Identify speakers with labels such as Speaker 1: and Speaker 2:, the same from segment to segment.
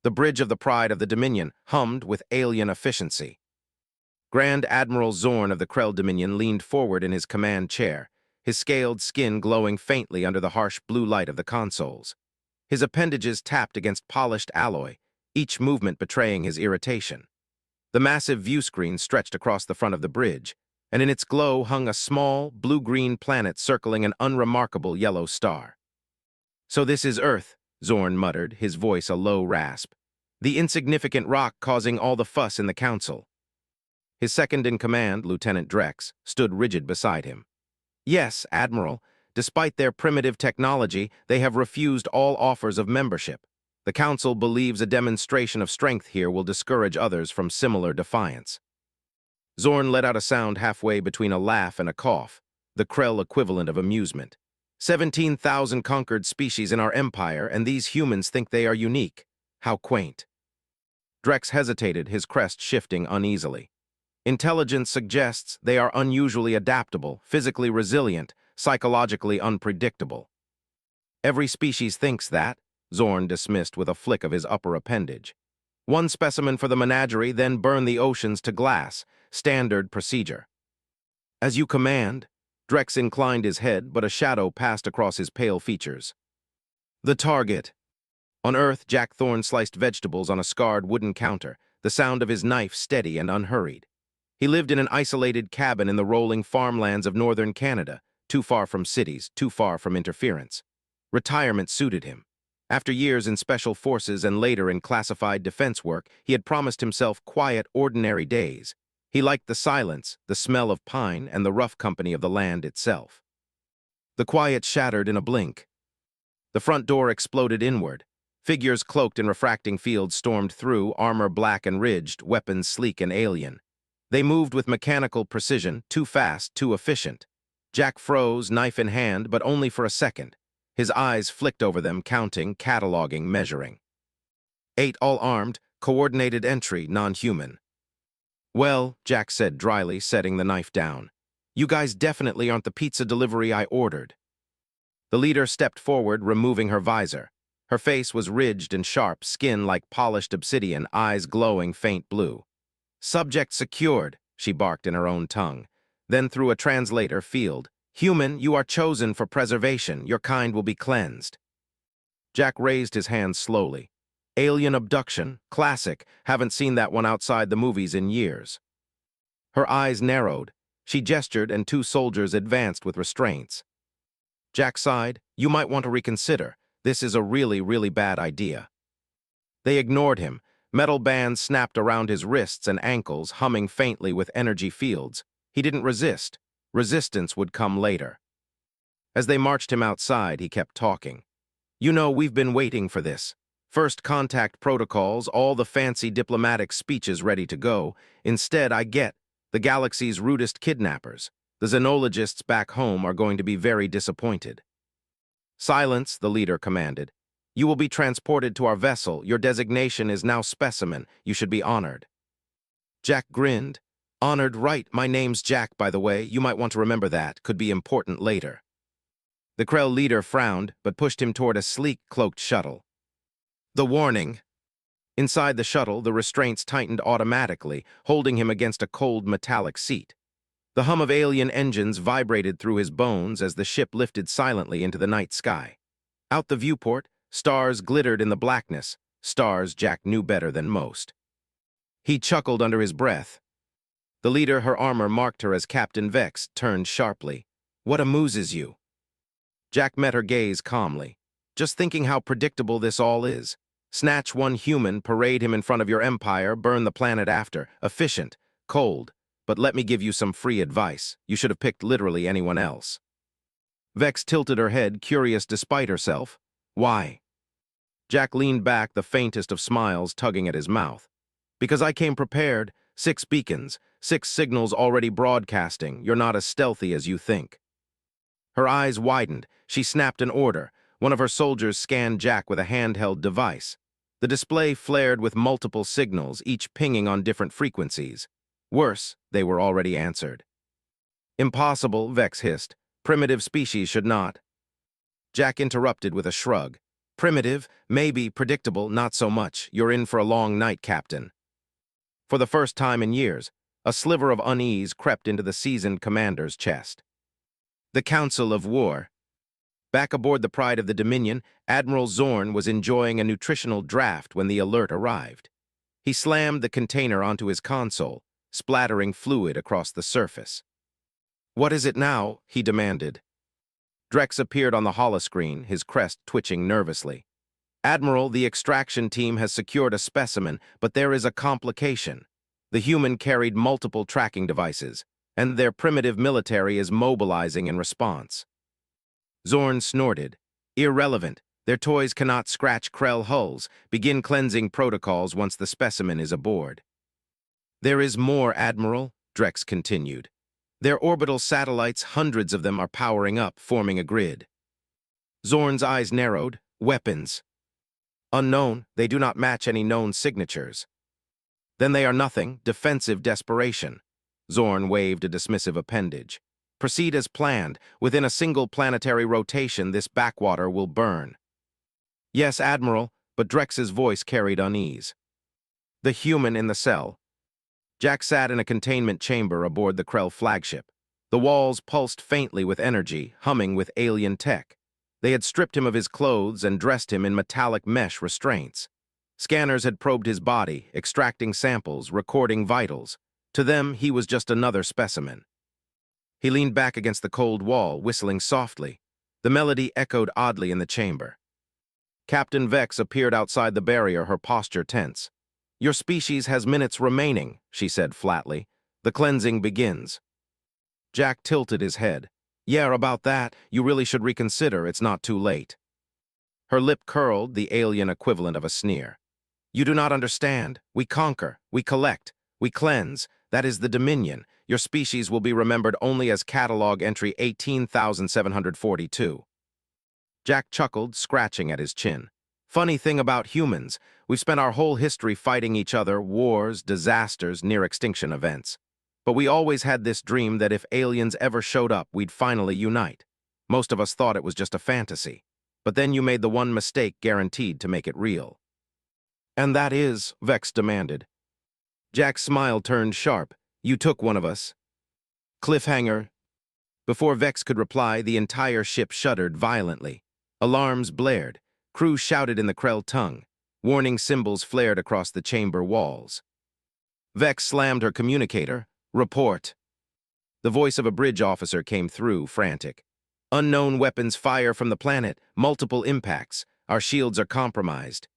Speaker 1: The bridge of the Pride of the Dominion hummed with alien efficiency. Grand Admiral Zorn of the Krell Dominion leaned forward in his command chair, his scaled skin glowing faintly under the harsh blue light of the consoles. His appendages tapped against polished alloy, each movement betraying his irritation. The massive view screen stretched across the front of the bridge, and in its glow hung a small, blue-green planet circling an unremarkable yellow star. "So this is Earth," Zorn muttered, his voice a low rasp. "The insignificant rock causing all the fuss in the council." His second-in-command, Lieutenant Drex, stood rigid beside him. "Yes, Admiral. Despite their primitive technology, they have refused all offers of membership. The Council believes a demonstration of strength here will discourage others from similar defiance." Zorn let out a sound halfway between a laugh and a cough, the Krell equivalent of amusement. 17,000 conquered species in our empire, and these humans think they are unique. How quaint. Drex hesitated, his crest shifting uneasily. "Intelligence suggests they are unusually adaptable, physically resilient, psychologically unpredictable." "Every species thinks that," Zorn dismissed with a flick of his upper appendage. "One specimen for the menagerie, then burn the oceans to glass. Standard procedure." "As you command." Drex inclined his head, but a shadow passed across his pale features. "The target." On Earth, Jack Thorne sliced vegetables on a scarred wooden counter, the sound of his knife steady and unhurried. He lived in an isolated cabin in the rolling farmlands of northern Canada, too far from cities, too far from interference. Retirement suited him. After years in special forces and later in classified defense work, he had promised himself quiet, ordinary days. He liked the silence, the smell of pine, and the rough company of the land itself. The quiet shattered in a blink. The front door exploded inward. Figures cloaked in refracting fields stormed through, armor black and ridged, weapons sleek and alien. They moved with mechanical precision, too fast, too efficient. Jack froze, knife in hand, but only for a second. His eyes flicked over them, counting, cataloging, measuring. 8 all armed, coordinated entry, non-human. "Well," Jack said dryly, setting the knife down, "you guys definitely aren't the pizza delivery I ordered." The leader stepped forward, removing her visor. Her face was ridged and sharp, skin like polished obsidian, eyes glowing faint blue. "Subject secured," she barked in her own tongue. Then through a translator, field, "Human, you are chosen for preservation. Your kind will be cleansed." Jack raised his hand slowly. "Alien abduction, classic. Haven't seen that one outside the movies in years." Her eyes narrowed. She gestured, and 2 soldiers advanced with restraints. Jack sighed. "You might want to reconsider. This is a really, really bad idea." They ignored him. Metal bands snapped around his wrists and ankles, humming faintly with energy fields. He didn't resist. Resistance would come later. As they marched him outside, he kept talking. "You know, we've been waiting for this. First contact protocols, all the fancy diplomatic speeches ready to go. Instead, I get the galaxy's rudest kidnappers. The xenologists back home are going to be very disappointed." "Silence," the leader commanded. "You will be transported to our vessel. Your designation is now specimen. You should be honored." Jack grinned. "Honored, right. My name's Jack, by the way. You might want to remember that. Could be important later." The Krell leader frowned, but pushed him toward a sleek, cloaked shuttle. "The warning." Inside the shuttle, the restraints tightened automatically, holding him against a cold metallic seat. The hum of alien engines vibrated through his bones as the ship lifted silently into the night sky. Out the viewport, stars glittered in the blackness, stars Jack knew better than most. He chuckled under his breath. The leader, her armor marked her as Captain Vex, turned sharply. "What amuses you?" Jack met her gaze calmly. "Just thinking how predictable this all is. Snatch one human, parade him in front of your empire, burn the planet after. Efficient, cold. But let me give you some free advice. You should have picked literally anyone else." Vex tilted her head, curious despite herself. "Why?" Jack leaned back, the faintest of smiles tugging at his mouth. "Because I came prepared. 6 beacons, 6 signals already broadcasting. You're not as stealthy as you think." Her eyes widened. She snapped an order. One of her soldiers scanned Jack with a handheld device. The display flared with multiple signals, each pinging on different frequencies. Worse, they were already answered. "Impossible," Vex hissed. "Primitive species should not." Jack interrupted with a shrug. Primitive, maybe predictable, not so much. You're in for a long night, Captain. For the first time in years, a sliver of unease crept into the seasoned commander's chest. The Council of War. Back aboard the Pride of the Dominion, Admiral Zorn was enjoying a nutritional draft when the alert arrived. He slammed the container onto his console, splattering fluid across the surface. "What is it now?" he demanded. Drex appeared on the holoscreen, his crest twitching nervously. "Admiral, the extraction team has secured a specimen, but there is a complication. The human carried multiple tracking devices, and their primitive military is mobilizing in response." Zorn snorted. "Irrelevant. Their toys cannot scratch Krell hulls. Begin cleansing protocols once the specimen is aboard." "There is more, Admiral," Drex continued. "Their orbital satellites, hundreds of them, are powering up, forming a grid." Zorn's eyes narrowed. "Weapons." "Unknown. They do not match any known signatures." "Then they are nothing. Defensive desperation." Zorn waved a dismissive appendage. "Proceed as planned. Within a single planetary rotation, this backwater will burn." "Yes, Admiral," but Drex's voice carried unease. The human in the cell. Jack sat in a containment chamber aboard the Krell flagship. The walls pulsed faintly with energy, humming with alien tech. They had stripped him of his clothes and dressed him in metallic mesh restraints. Scanners had probed his body, extracting samples, recording vitals. To them, he was just another specimen. He leaned back against the cold wall, whistling softly. The melody echoed oddly in the chamber. Captain Vex appeared outside the barrier, her posture tense. "Your species has minutes remaining," she said flatly. "The cleansing begins." Jack tilted his head. "Yeah, about that. You really should reconsider. It's not too late." Her lip curled, the alien equivalent of a sneer. "You do not understand. We conquer. We collect. We cleanse. That is the Dominion. Your species will be remembered only as catalog entry 18,742. Jack chuckled, scratching at his chin. "Funny thing about humans, we've spent our whole history fighting each other, wars, disasters, near-extinction events. But we always had this dream that if aliens ever showed up, we'd finally unite. Most of us thought it was just a fantasy. But then you made the one mistake guaranteed to make it real." "And that is?" Vex demanded. Jack's smile turned sharp. "You took one of us." Cliffhanger. Before Vex could reply, the entire ship shuddered violently. Alarms blared. Crew shouted in the Krell tongue. Warning symbols flared across the chamber walls. Vex slammed her communicator. "Report." The voice of a bridge officer came through, frantic. "Unknown weapons fire from the planet. Multiple impacts. Our shields are compromised."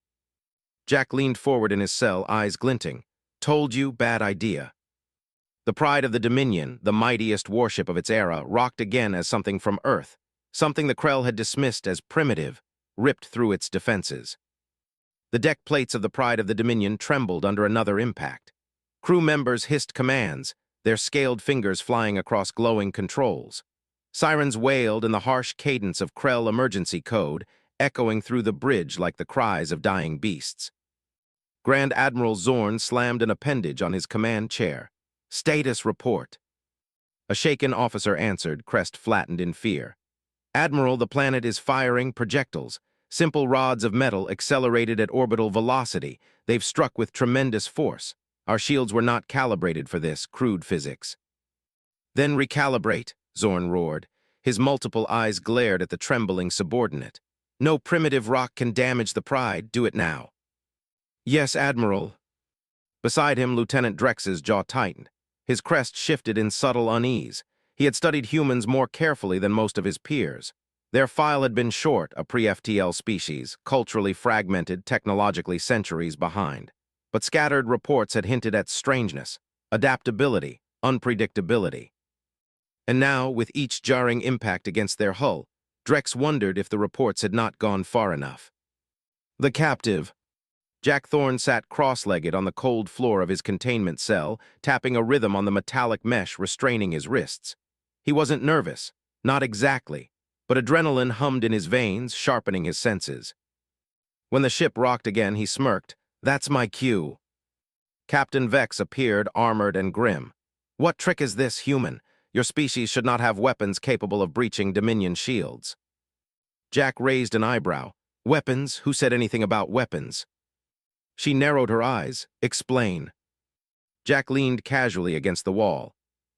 Speaker 1: Jack leaned forward in his cell, eyes glinting. "Told you, bad idea." The Pride of the Dominion, the mightiest warship of its era, rocked again as something from Earth, something the Krell had dismissed as primitive, ripped through its defenses. The deck plates of the Pride of the Dominion trembled under another impact. Crew members hissed commands, their scaled fingers flying across glowing controls. Sirens wailed in the harsh cadence of Krell emergency code, echoing through the bridge like the cries of dying beasts. Grand Admiral Zorn slammed an appendage on his command chair. "Status report." A shaken officer answered, crest flattened in fear. "Admiral, the planet is firing projectiles. Simple rods of metal accelerated at orbital velocity. They've struck with tremendous force. Our shields were not calibrated for this, crude physics." "Then recalibrate," Zorn roared. His multiple eyes glared at the trembling subordinate. "No primitive rock can damage the Pride. Do it now." "Yes, Admiral." Beside him, Lieutenant Drex's jaw tightened. His crest shifted in subtle unease. He had studied humans more carefully than most of his peers. Their file had been short, a pre-FTL species, culturally fragmented, technologically centuries behind. But scattered reports had hinted at strangeness, adaptability, unpredictability. And now, with each jarring impact against their hull, Drex wondered if the reports had not gone far enough. The captive. Jack Thorne sat cross-legged on the cold floor of his containment cell, tapping a rhythm on the metallic mesh restraining his wrists. He wasn't nervous, not exactly, but adrenaline hummed in his veins, sharpening his senses. When the ship rocked again, he smirked. "That's my cue." Captain Vex appeared, armored and grim. "What trick is this, human? Your species should not have weapons capable of breaching Dominion shields." Jack raised an eyebrow. Weapons? Who said anything about weapons? She narrowed her eyes. Explain. Jack leaned casually against the wall.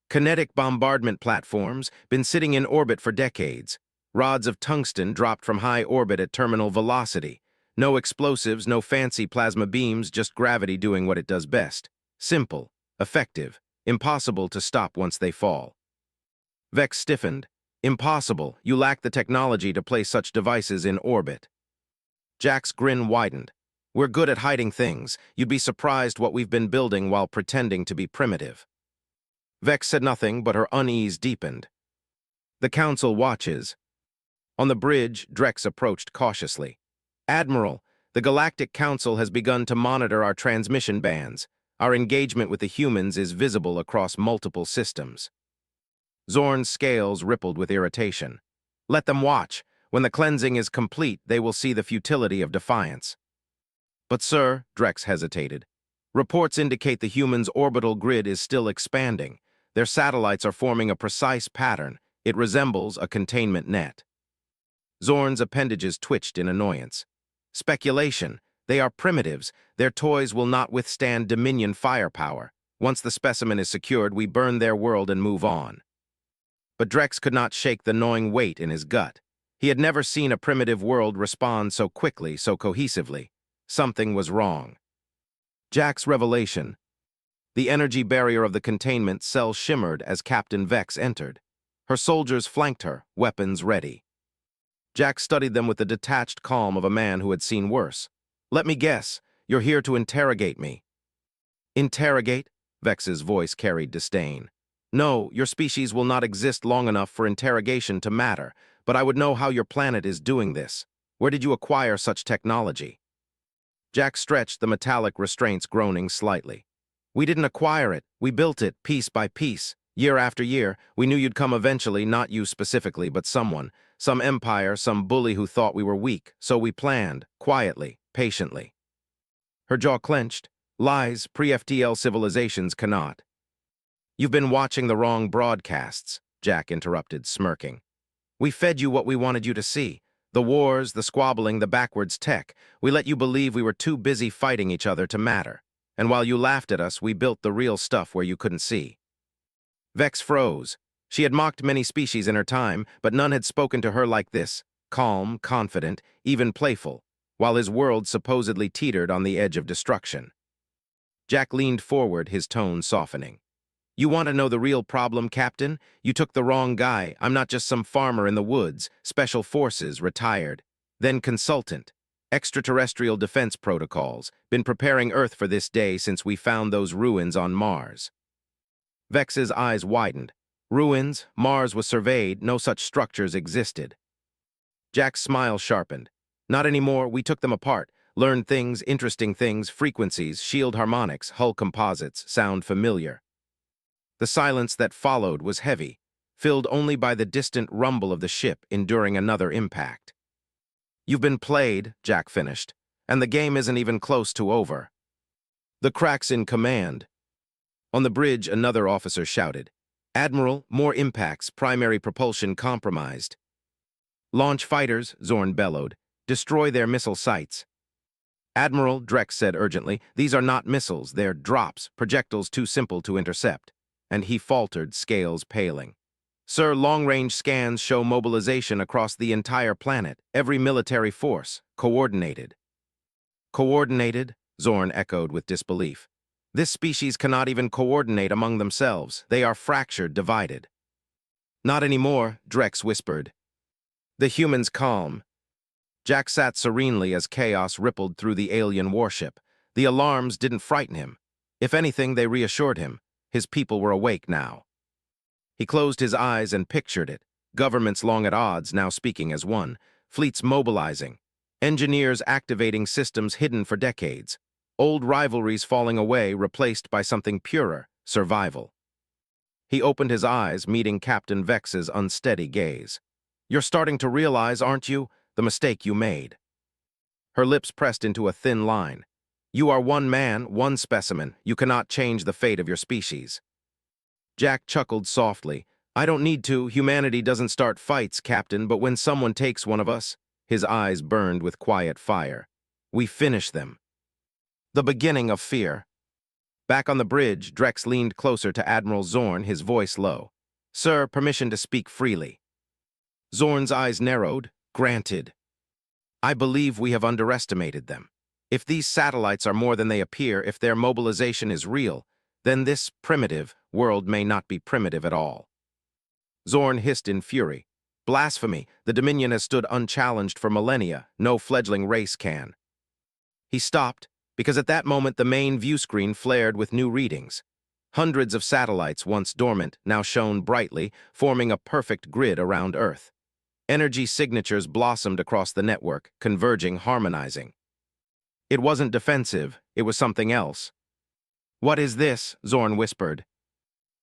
Speaker 1: Kinetic bombardment platforms, been sitting in orbit for decades. Rods of tungsten dropped from high orbit at terminal velocity. No explosives, no fancy plasma beams, just gravity doing what it does best. Simple, effective, impossible to stop once they fall. Vex stiffened. Impossible. You lack the technology to place such devices in orbit. Jack's grin widened. We're good at hiding things. You'd be surprised what we've been building while pretending to be primitive. Vex said nothing, but her unease deepened. The Council watches. On the bridge, Drex approached cautiously. Admiral, the Galactic Council has begun to monitor our transmission bands. Our engagement with the humans is visible across multiple systems. Zorn's scales rippled with irritation. Let them watch. When the cleansing is complete, they will see the futility of defiance. But sir, Drex hesitated. Reports indicate the humans' orbital grid is still expanding. Their satellites are forming a precise pattern. It resembles a containment net. Zorn's appendages twitched in annoyance. Speculation. They are primitives. Their toys will not withstand Dominion firepower. Once the specimen is secured, we burn their world and move on. But Drex could not shake the gnawing weight in his gut. He had never seen a primitive world respond so quickly, so cohesively. Something was wrong. Jack's revelation. The energy barrier of the containment cell shimmered as Captain Vex entered. Her soldiers flanked her, weapons ready. Jack studied them with the detached calm of a man who had seen worse. Let me guess, you're here to interrogate me. Interrogate? Vex's voice carried disdain. No, your species will not exist long enough for interrogation to matter, but I would know how your planet is doing this. Where did you acquire such technology? Jack stretched the metallic restraints, groaning slightly. We didn't acquire it. We built it, piece by piece. Year after year, we knew you'd come eventually, not you specifically, but someone. Some empire, some bully who thought we were weak. So we planned, quietly, patiently. Her jaw clenched. Lies, pre-FTL civilizations cannot. You've been watching the wrong broadcasts, Jack interrupted, smirking. We fed you what we wanted you to see. The wars, the squabbling, the backwards tech. We let you believe we were too busy fighting each other to matter. And while you laughed at us, we built the real stuff where you couldn't see. Vex froze. She had mocked many species in her time, but none had spoken to her like this, calm, confident, even playful, while his world supposedly teetered on the edge of destruction. Jack leaned forward, his tone softening. You want to know the real problem, Captain? You took the wrong guy. I'm not just some farmer in the woods, special forces, retired. Then consultant. Extraterrestrial defense protocols. Been preparing Earth for this day since we found those ruins on Mars. Vex's eyes widened. Ruins, Mars was surveyed, no such structures existed. Jack's smile sharpened. Not anymore, we took them apart. Learned things, interesting things, frequencies, shield harmonics, hull composites, sound familiar. The silence that followed was heavy, filled only by the distant rumble of the ship enduring another impact. You've been played, Jack finished, and the game isn't even close to over. The crack's in command. On the bridge, another officer shouted, Admiral, more impacts, primary propulsion compromised. Launch fighters, Zorn bellowed, destroy their missile sites. Admiral, Drex said urgently, these are not missiles, they're drops, projectiles too simple to intercept. And he faltered, scales paling. Sir, long-range scans show mobilization across the entire planet, every military force, coordinated. Coordinated? Zorn echoed with disbelief. This species cannot even coordinate among themselves. They are fractured, divided. Not anymore, Drex whispered. The humans calm. Jack sat serenely as chaos rippled through the alien warship. The alarms didn't frighten him. If anything, they reassured him. His people were awake now. He closed his eyes and pictured it. Governments long at odds, now speaking as one. Fleets mobilizing. Engineers activating systems hidden for decades. Old rivalries falling away, replaced by something purer, survival. He opened his eyes, meeting Captain Vex's unsteady gaze. You're starting to realize, aren't you, the mistake you made? Her lips pressed into a thin line. You are one man, one specimen. You cannot change the fate of your species. Jack chuckled softly. I don't need to. Humanity doesn't start fights, Captain, but when someone takes one of us, His eyes burned with quiet fire. We finish them. The beginning of fear. Back on the bridge, Drex leaned closer to Admiral Zorn, his voice low. Sir, permission to speak freely. Zorn's eyes narrowed. Granted. I believe we have underestimated them. If these satellites are more than they appear, if their mobilization is real, then this primitive world may not be primitive at all. Zorn hissed in fury. Blasphemy! The Dominion has stood unchallenged for millennia. No fledgling race can. He stopped, because at that moment the main view screen flared with new readings. Hundreds of satellites, once dormant, now shone brightly, forming a perfect grid around Earth. Energy signatures blossomed across the network, converging, harmonizing. It wasn't defensive, it was something else. What is this? Zorn whispered.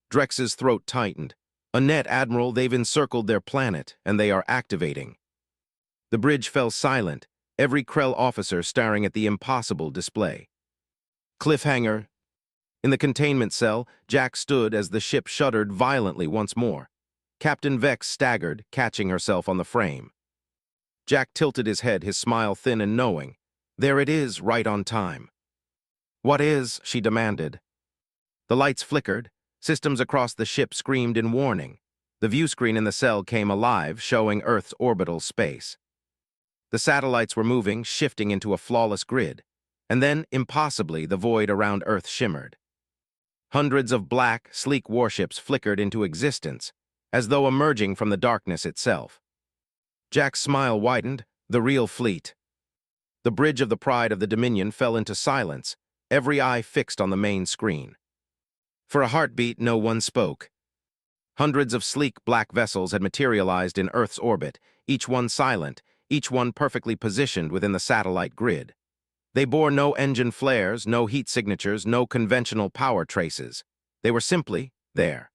Speaker 1: Drex's throat tightened. A net, Admiral, they've encircled their planet, and they are activating. The bridge fell silent, every Krell officer staring at the impossible display. Cliffhanger. In the containment cell, Jack stood as the ship shuddered violently once more. Captain Vex staggered, catching herself on the frame. Jack tilted his head, his smile thin and knowing. There it is, right on time. What is? She demanded. The lights flickered. Systems across the ship screamed in warning. The view screen in the cell came alive, showing Earth's orbital space. The satellites were moving, shifting into a flawless grid. And then, impossibly, the void around Earth shimmered. Hundreds of black, sleek warships flickered into existence, as though emerging from the darkness itself. Jack's smile widened. The real fleet. The bridge of the Pride of the Dominion fell into silence, every eye fixed on the main screen. For a heartbeat, no one spoke. Hundreds of sleek black vessels had materialized in Earth's orbit, each one silent, each one perfectly positioned within the satellite grid. They bore no engine flares, no heat signatures, no conventional power traces. They were simply there.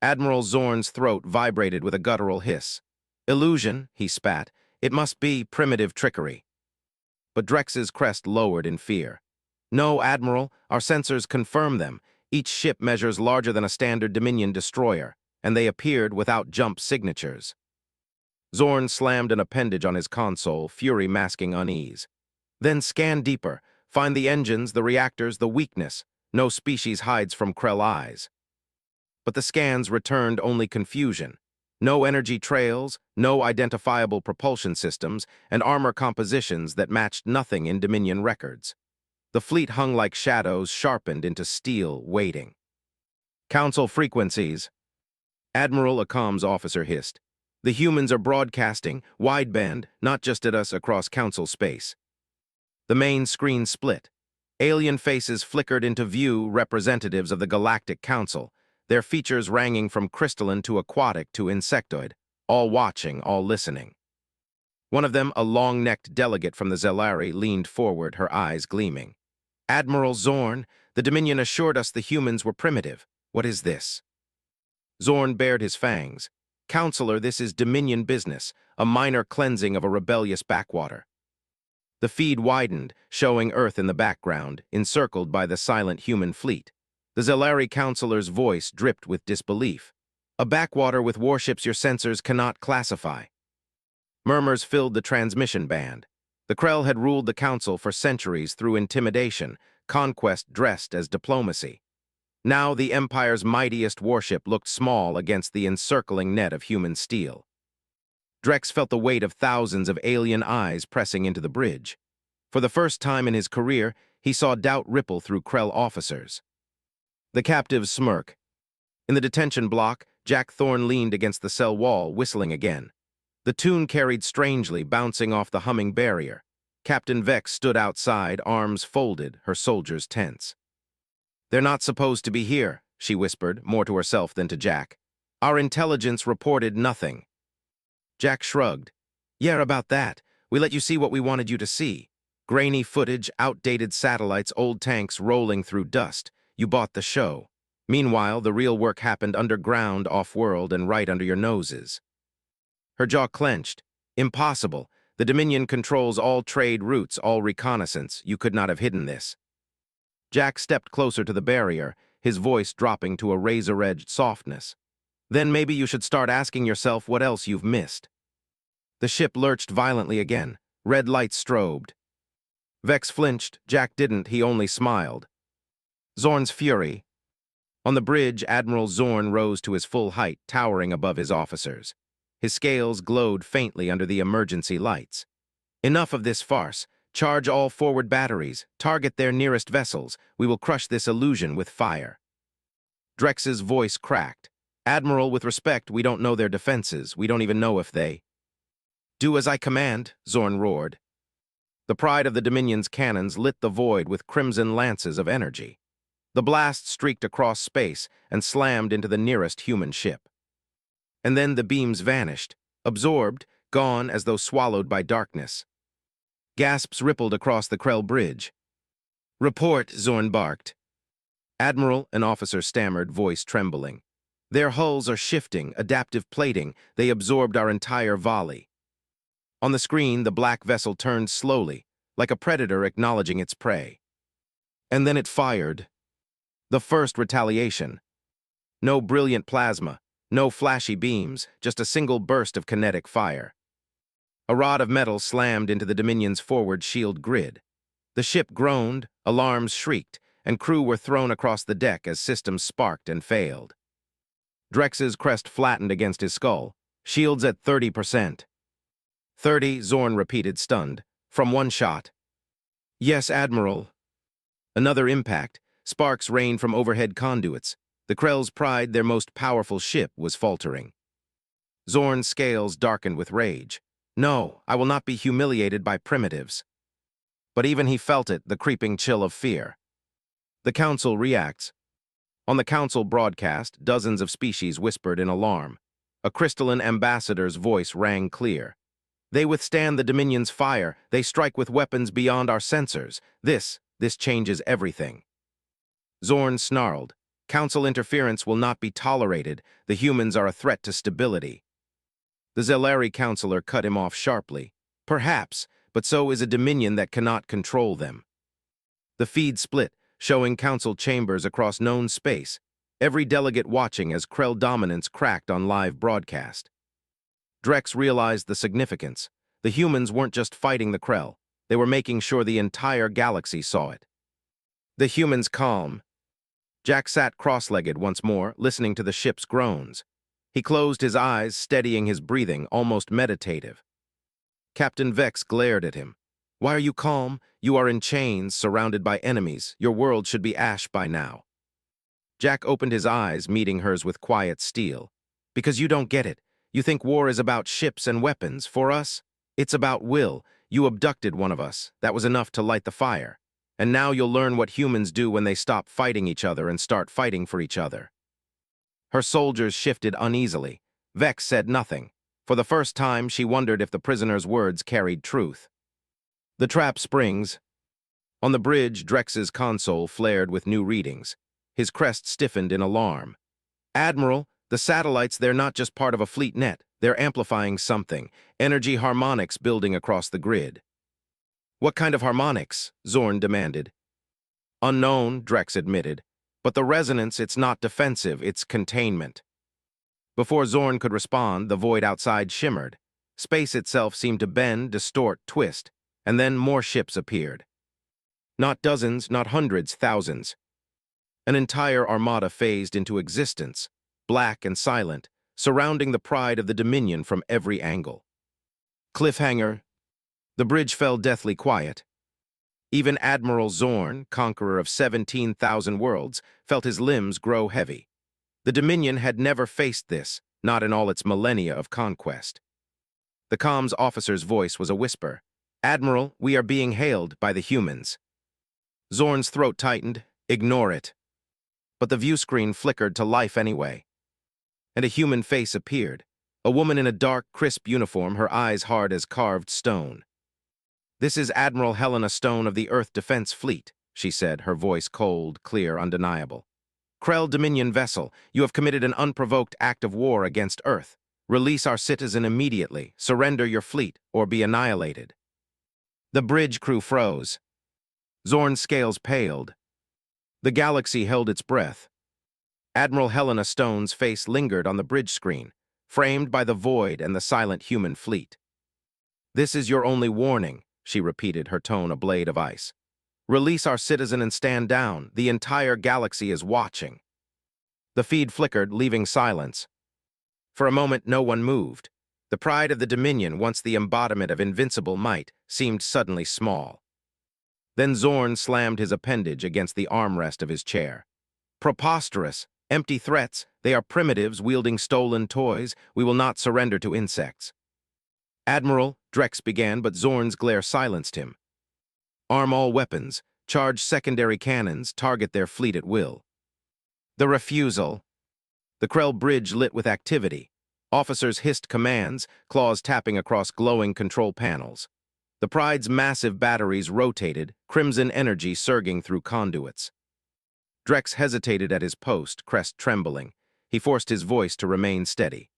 Speaker 1: Admiral Zorn's throat vibrated with a guttural hiss. Illusion, he spat. It must be primitive trickery. But Drex's crest lowered in fear. No, Admiral, our sensors confirm them. Each ship measures larger than a standard Dominion destroyer, and they appeared without jump signatures. Zorn slammed an appendage on his console, fury masking unease. Then scan deeper. Find the engines, the reactors, the weakness. No species hides from Krell eyes. But the scans returned only confusion. No energy trails, no identifiable propulsion systems, and armor compositions that matched nothing in Dominion records. The fleet hung like shadows, sharpened into steel, waiting. Council frequencies. Admiral, a comms officer hissed. The humans are broadcasting, wideband, not just at us across Council space. The main screen split. Alien faces flickered into view, representatives of the Galactic Council, their features ranging from crystalline to aquatic to insectoid, all watching, all listening. One of them, a long-necked delegate from the Zelari, leaned forward, her eyes gleaming. Admiral Zorn, the Dominion assured us the humans were primitive. What is this? Zorn bared his fangs. Counselor, this is Dominion business, a minor cleansing of a rebellious backwater. The feed widened, showing Earth in the background, encircled by the silent human fleet. The Zelari counselor's voice dripped with disbelief. A backwater with warships your sensors cannot classify. Murmurs filled the transmission band. The Krell had ruled the Council for centuries through intimidation, conquest dressed as diplomacy. Now the Empire's mightiest warship looked small against the encircling net of human steel. Drex felt the weight of thousands of alien eyes pressing into the bridge. For the first time in his career, he saw doubt ripple through Krell officers. The captives smirk. In the detention block, Jack Thorne leaned against the cell wall, whistling again. The tune carried strangely, bouncing off the humming barrier. Captain Vex stood outside, arms folded, her soldiers tense. They're not supposed to be here, she whispered, more to herself than to Jack. Our intelligence reported nothing. Jack shrugged. Yeah, about that. We let you see what we wanted you to see. Grainy footage, outdated satellites, old tanks rolling through dust. You bought the show. Meanwhile, the real work happened underground, off-world, and right under your noses. Her jaw clenched. Impossible. The Dominion controls all trade routes, all reconnaissance. You could not have hidden this. Jack stepped closer to the barrier, his voice dropping to a razor-edged softness. Then maybe you should start asking yourself what else you've missed. The ship lurched violently again. Red lights strobed. Vex flinched. Jack didn't, he only smiled. Zorn's fury. On the bridge, Admiral Zorn rose to his full height, towering above his officers. His scales glowed faintly under the emergency lights. Enough of this farce. Charge all forward batteries. Target their nearest vessels. We will crush this illusion with fire. Drex's voice cracked. Admiral, with respect, we don't know their defenses. We don't even know if they... Do as I command, Zorn roared. The pride of the Dominion's cannons lit the void with crimson lances of energy. The blast streaked across space and slammed into the nearest human ship. And then the beams vanished, absorbed, gone as though swallowed by darkness. Gasps rippled across the Krell bridge. Report, Zorn barked. Admiral, an officer stammered, voice trembling. Their hulls are shifting, adaptive plating. They absorbed our entire volley. On the screen, the black vessel turned slowly, like a predator acknowledging its prey. And then it fired. The first retaliation. No brilliant plasma, no flashy beams, just a single burst of kinetic fire. A rod of metal slammed into the Dominion's forward shield grid. The ship groaned, alarms shrieked, and crew were thrown across the deck as systems sparked and failed. Drex's crest flattened against his skull, shields at 30%. 30, Zorn repeated, stunned. From one shot. Yes, Admiral. Another impact. Sparks rained from overhead conduits. The Krell's pride, their most powerful ship, was faltering. Zorn's scales darkened with rage. No, I will not be humiliated by primitives. But even he felt it, the creeping chill of fear. The Council reacts. On the Council broadcast, dozens of species whispered in alarm. A crystalline ambassador's voice rang clear. They withstand the Dominion's fire. They strike with weapons beyond our sensors. This changes everything. Zorn snarled. Council interference will not be tolerated. The humans are a threat to stability. The Zelari counselor cut him off sharply. Perhaps, but so is a Dominion that cannot control them. The feed split, showing Council chambers across known space, every delegate watching as Krell dominance cracked on live broadcast. Drex realized the significance. The humans weren't just fighting the Krell. They were making sure the entire galaxy saw it. The humans calm. Jack sat cross-legged once more, listening to the ship's groans. He closed his eyes, steadying his breathing, almost meditative. Captain Vex glared at him. Why are you calm? You are in chains, surrounded by enemies. Your world should be ash by now. Jack opened his eyes, meeting hers with quiet steel. Because you don't get it. You think war is about ships and weapons. For us, it's about will. You abducted one of us. That was enough to light the fire. And now you'll learn what humans do when they stop fighting each other and start fighting for each other. Her soldiers shifted uneasily. Vex said nothing. For the first time, she wondered if the prisoner's words carried truth. The trap springs. On the bridge, Drex's console flared with new readings. His crest stiffened in alarm. Admiral, the satellites, they're not just part of a fleet net. They're amplifying something. Energy harmonics building across the grid. What kind of harmonics? Zorn demanded. Unknown, Drex admitted. But the resonance, it's not defensive, it's containment. Before Zorn could respond, the void outside shimmered. Space itself seemed to bend, distort, twist, and then more ships appeared. Not dozens, not hundreds, thousands. An entire armada phased into existence, black and silent, surrounding the pride of the Dominion from every angle. Cliffhanger. The bridge fell deathly quiet. Even Admiral Zorn, conqueror of 17,000 worlds, felt his limbs grow heavy. The Dominion had never faced this, not in all its millennia of conquest. The comms officer's voice was a whisper. Admiral, we are being hailed by the humans. Zorn's throat tightened. Ignore it. But the view screen flickered to life anyway. And a human face appeared. A woman in a dark, crisp uniform, her eyes hard as carved stone. This is Admiral Helena Stone of the Earth Defense Fleet, she said, her voice cold, clear, undeniable. Krell Dominion vessel, you have committed an unprovoked act of war against Earth. Release our citizen immediately, surrender your fleet, or be annihilated. The bridge crew froze. Zorn's scales paled. The galaxy held its breath. Admiral Helena Stone's face lingered on the bridge screen, framed by the void and the silent human fleet. "This is your only warning," she repeated, her tone a blade of ice. "Release our citizen and stand down. The entire galaxy is watching." The feed flickered, leaving silence. For a moment, no one moved. The pride of the Dominion, once the embodiment of invincible might, seemed suddenly small. Then Zorn slammed his appendage against the armrest of his chair. "Preposterous! Empty threats! They are primitives wielding stolen toys. We will not surrender to insects." "Admiral," Drex began, but Zorn's glare silenced him. "Arm all weapons. Charge secondary cannons. Target their fleet at will." The refusal. The Krell bridge lit with activity. Officers hissed commands, claws tapping across glowing control panels. The Pride's massive batteries rotated, crimson energy surging through conduits. Drex hesitated at his post, crest trembling. He forced his voice to remain steady.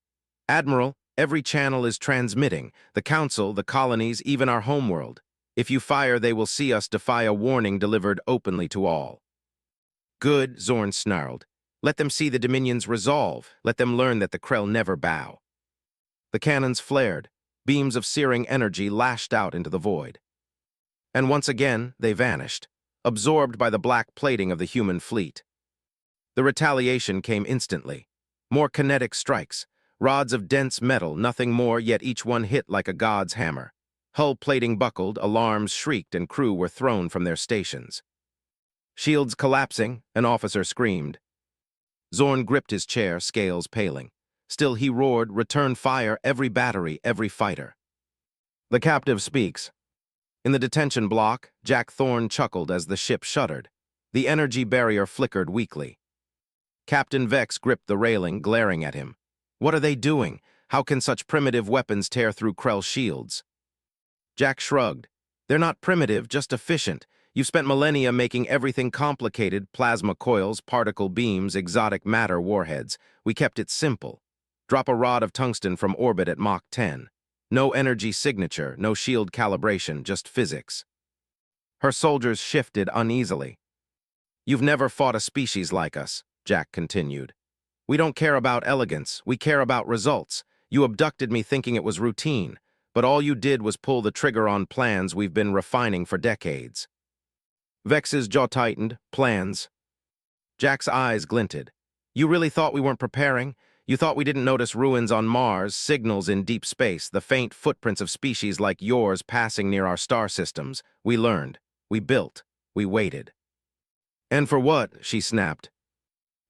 Speaker 1: "Admiral, every channel is transmitting. The Council, the colonies, even our homeworld. If you fire, they will see us defy a warning delivered openly to all." "Good," Zorn snarled. "Let them see the Dominion's resolve. Let them learn that the Krell never bow." The cannons flared. Beams of searing energy lashed out into the void. And once again, they vanished, absorbed by the black plating of the human fleet. The retaliation came instantly. More kinetic strikes. Rods of dense metal, nothing more, yet each one hit like a god's hammer. Hull plating buckled, alarms shrieked, and crew were thrown from their stations. Shields collapsing, an officer screamed. Zorn gripped his chair, scales paling. Still he roared, "Return fire, every battery, every fighter." The captive speaks. In the detention block, Jack Thorne chuckled as the ship shuddered. The energy barrier flickered weakly. Captain Vex gripped the railing, glaring at him. "What are they doing? How can such primitive weapons tear through Krell shields?" Jack shrugged. "They're not primitive, just efficient. You've spent millennia making everything complicated: plasma coils, particle beams, exotic matter warheads. We kept it simple. Drop a rod of tungsten from orbit at Mach 10. No energy signature, no shield calibration, just physics." Her soldiers shifted uneasily. "You've never fought a species like us," Jack continued. "We don't care about elegance, we care about results. You abducted me thinking it was routine, but all you did was pull the trigger on plans we've been refining for decades." Vex's jaw tightened. "Plans?" Jack's eyes glinted. "You really thought we weren't preparing? You thought we didn't notice ruins on Mars, signals in deep space, the faint footprints of species like yours passing near our star systems? We learned. We built. We waited." "And for what?" she snapped.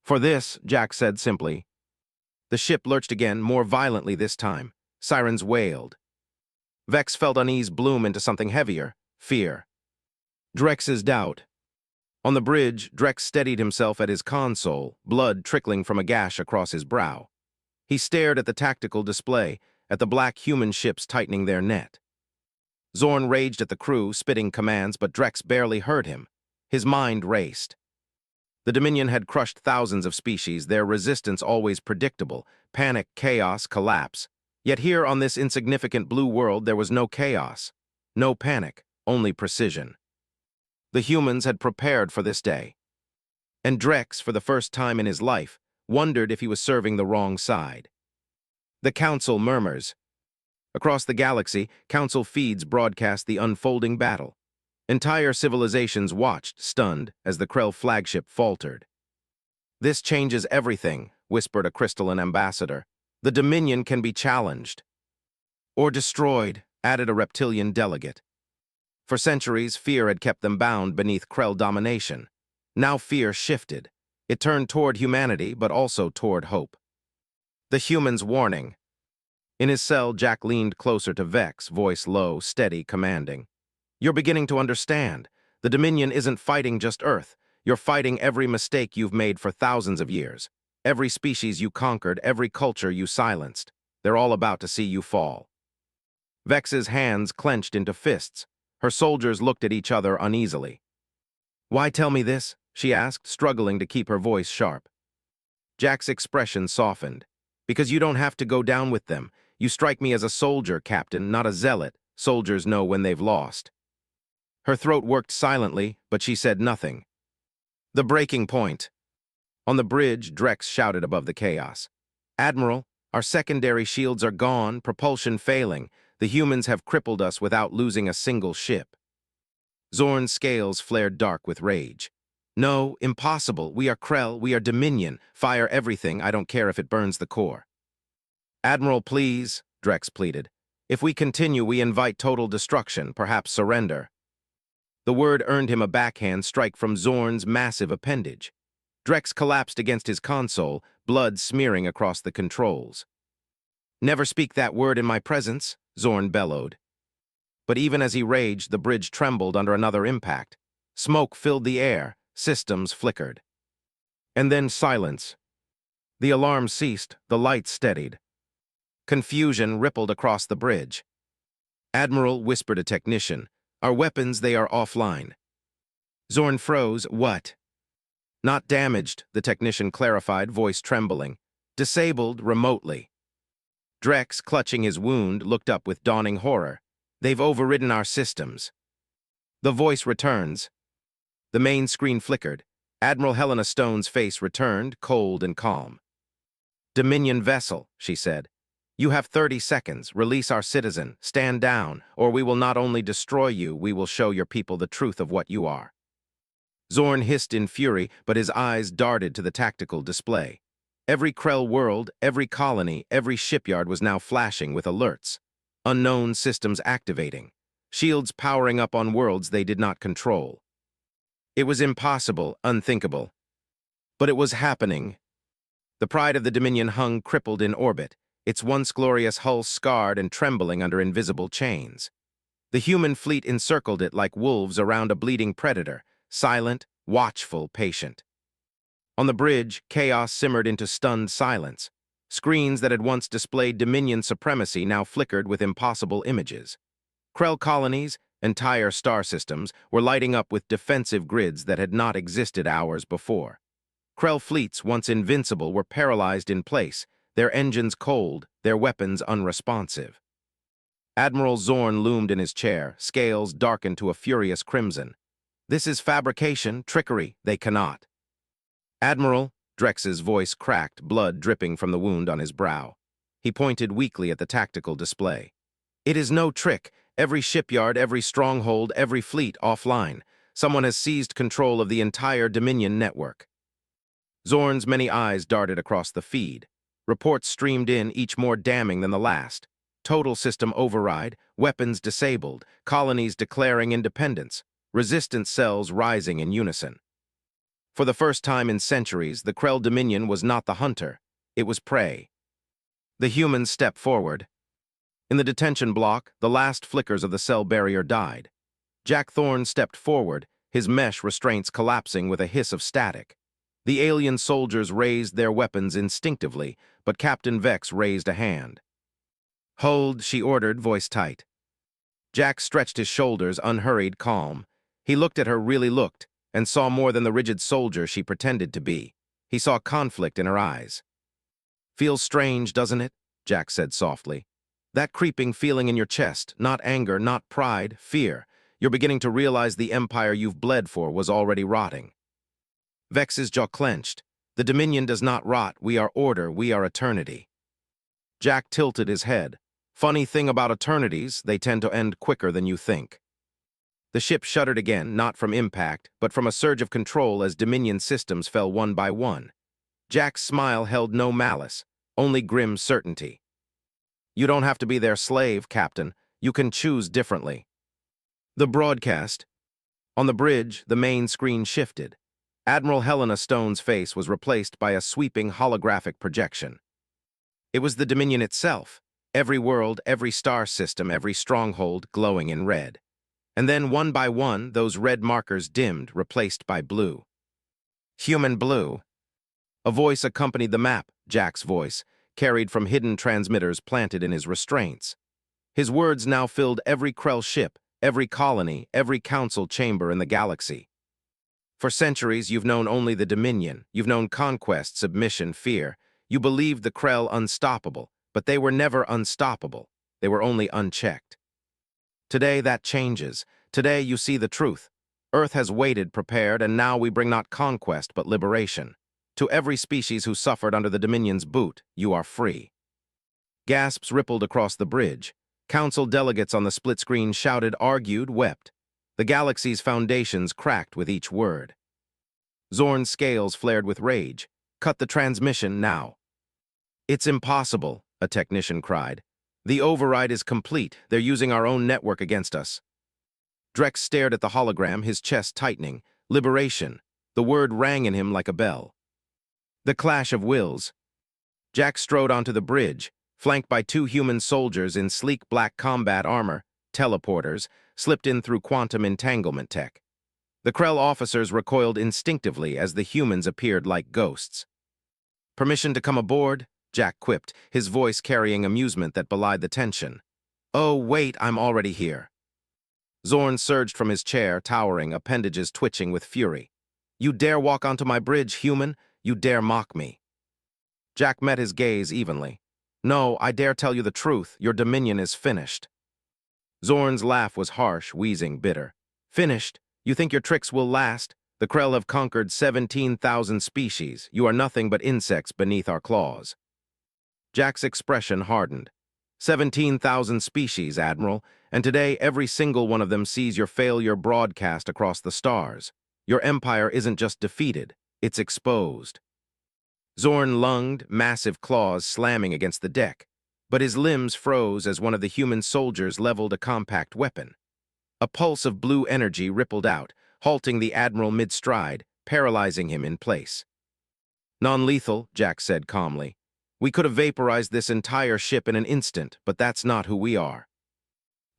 Speaker 1: "For this," Jack said simply. The ship lurched again, more violently this time. Sirens wailed. Vex felt unease bloom into something heavier: fear. Drex's doubt. On the bridge, Drex steadied himself at his console, blood trickling from a gash across his brow. He stared at the tactical display, at the black human ships tightening their net. Zorn raged at the crew, spitting commands, but Drex barely heard him. His mind raced. The Dominion had crushed thousands of species, their resistance always predictable: panic, chaos, collapse. Yet here on this insignificant blue world there was no chaos, no panic, only precision. The humans had prepared for this day. And Drex, for the first time in his life, wondered if he was serving the wrong side. The Council murmurs. Across the galaxy, Council feeds broadcast the unfolding battle. Entire civilizations watched, stunned, as the Krell flagship faltered. "This changes everything," whispered a crystalline ambassador. "The Dominion can be challenged." "Or destroyed," added a reptilian delegate. For centuries, fear had kept them bound beneath Krell domination. Now fear shifted. It turned toward humanity, but also toward hope. The human's warning. In his cell, Jack leaned closer to Vex, voice low, steady, commanding. "You're beginning to understand. The Dominion isn't fighting just Earth. You're fighting every mistake you've made for thousands of years. Every species you conquered, every culture you silenced. They're all about to see you fall." Vex's hands clenched into fists. Her soldiers looked at each other uneasily. "Why tell me this?" she asked, struggling to keep her voice sharp. Jack's expression softened. "Because you don't have to go down with them. You strike me as a soldier, Captain, not a zealot. Soldiers know when they've lost." Her throat worked silently, but she said nothing. The breaking point. On the bridge, Drex shouted above the chaos. "Admiral, our secondary shields are gone, propulsion failing. The humans have crippled us without losing a single ship. Zorn's scales flared dark with rage. No, impossible. We are Krell, we are Dominion. Fire everything, I don't care if it burns the core. Admiral, please, Drex pleaded. If we continue, we invite total destruction, perhaps surrender. The word earned him a backhand strike from Zorn's massive appendage. Drex collapsed against his console, blood smearing across the controls. Never speak that word in my presence, Zorn bellowed. But even as he raged, the bridge trembled under another impact. Smoke filled the air, systems flickered. And then silence. The alarm ceased, the lights steadied. Confusion rippled across the bridge. Admiral whispered a technician, "Our weapons, they are offline." Zorn froze. What? Not damaged, the technician clarified, voice trembling. Disabled remotely. Drex, clutching his wound, looked up with dawning horror. They've overridden our systems. The voice returns. The main screen flickered. Admiral Helena Stone's face returned, cold and calm. Dominion vessel, she said. You have 30 seconds. Release our citizen. Stand down, or we will not only destroy you, we will show your people the truth of what you are. Zorn hissed in fury, but his eyes darted to the tactical display. Every Krell world, every colony, every shipyard was now flashing with alerts. Unknown systems activating. Shields powering up on worlds they did not control. It was impossible, unthinkable. But it was happening. The pride of the Dominion hung crippled in orbit, its once glorious hull scarred and trembling under invisible chains. The human fleet encircled it like wolves around a bleeding predator, silent, watchful, patient. On the bridge, chaos simmered into stunned silence. Screens that had once displayed Dominion supremacy now flickered with impossible images. Krell colonies, entire star systems, were lighting up with defensive grids that had not existed hours before. Krell fleets, once invincible, were paralyzed in place, their engines cold, their weapons unresponsive. Admiral Zorn loomed in his chair, scales darkened to a furious crimson. This is fabrication, trickery, they cannot. Admiral, Drex's voice cracked, blood dripping from the wound on his brow. He pointed weakly at the tactical display. It is no trick. Every shipyard, every stronghold, every fleet offline. Someone has seized control of the entire Dominion network. Zorn's many eyes darted across the feed. Reports streamed in, each more damning than the last. Total system override, weapons disabled, colonies declaring independence, resistance cells rising in unison. For the first time in centuries, the Krell Dominion was not the hunter, it was prey. The humans stepped forward. In the detention block, the last flickers of the cell barrier died. Jack Thorne stepped forward, his mesh restraints collapsing with a hiss of static. The alien soldiers raised their weapons instinctively, but Captain Vex raised a hand. Hold, she ordered, voice tight. Jack stretched his shoulders, unhurried, calm. He looked at her, really looked, and saw more than the rigid soldier she pretended to be. He saw conflict in her eyes. Feels strange, doesn't it? Jack said softly. That creeping feeling in your chest, not anger, not pride, fear. You're beginning to realize the empire you've bled for was already rotting. Vex's jaw clenched. The Dominion does not rot. We are order. We are eternity. Jack tilted his head. Funny thing about eternities, they tend to end quicker than you think. The ship shuddered again, not from impact, but from a surge of control as Dominion systems fell one by one. Jack's smile held no malice, only grim certainty. You don't have to be their slave, Captain. You can choose differently. The broadcast. On the bridge, the main screen shifted. Admiral Helena Stone's face was replaced by a sweeping holographic projection. It was the Dominion itself, every world, every star system, every stronghold glowing in red. And then, one by one, those red markers dimmed, replaced by blue. Human blue. A voice accompanied the map, Jack's voice, carried from hidden transmitters planted in his restraints. His words now filled every Krell ship, every colony, every council chamber in the galaxy. For centuries, you've known only the Dominion. You've known conquest, submission, fear. You believed the Krell unstoppable, but they were never unstoppable. They were only unchecked. Today, that changes. Today, you see the truth. Earth has waited, prepared, and now we bring not conquest, but liberation. To every species who suffered under the Dominion's boot, you are free. Gasps rippled across the bridge. Council delegates on the split screen shouted, argued, wept. The galaxy's foundations cracked with each word. Zorn's scales flared with rage. Cut the transmission now. It's impossible, a technician cried. The override is complete. They're using our own network against us. Drex stared at the hologram, his chest tightening. Liberation. The word rang in him like a bell. The clash of wills. Jack strode onto the bridge, flanked by two human soldiers in sleek black combat armor, teleporters, slipped in through quantum entanglement tech. The Krell officers recoiled instinctively as the humans appeared like ghosts. Permission to come aboard? Jack quipped, his voice carrying amusement that belied the tension. Oh, wait, I'm already here. Zorn surged from his chair, towering, appendages twitching with fury. You dare walk onto my bridge, human? You dare mock me? Jack met his gaze evenly. No, I dare tell you the truth. Your dominion is finished. Zorn's laugh was harsh, wheezing, bitter. Finished? You think your tricks will last? The Krell have conquered 17,000 species. You are nothing but insects beneath our claws. Jack's expression hardened. 17,000 species, Admiral, and today every single one of them sees your failure broadcast across the stars. Your empire isn't just defeated, it's exposed. Zorn lunged, massive claws slamming against the deck, but his limbs froze as one of the human soldiers leveled a compact weapon. A pulse of blue energy rippled out, halting the Admiral mid-stride, paralyzing him in place. Non-lethal, Jack said calmly. We could have vaporized this entire ship in an instant, but that's not who we are.